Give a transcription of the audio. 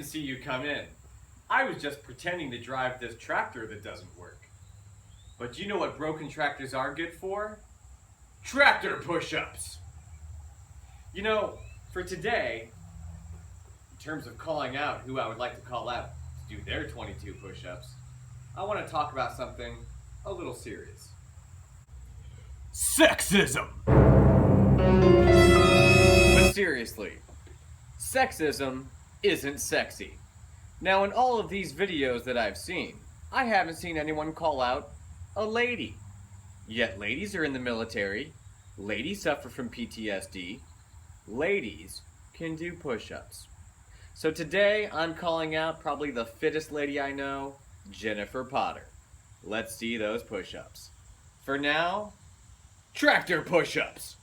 see you come in. I was just pretending to drive this tractor that doesn't work. But you know what broken tractors are good for? Tractor push-ups! You know, for today, in terms of calling out who I would like to call out to do their 22 push-ups, I want to talk about something a little serious. Sexism! But seriously, sexism isn't sexy. Now, in all of these videos that I've seen, I haven't seen anyone call out a lady. Yet ladies are in the military, ladies suffer from PTSD, ladies can do push-ups. So today, I'm calling out probably the fittest lady I know, Jennifer Potter. Let's see those push-ups. For now, tractor push-ups!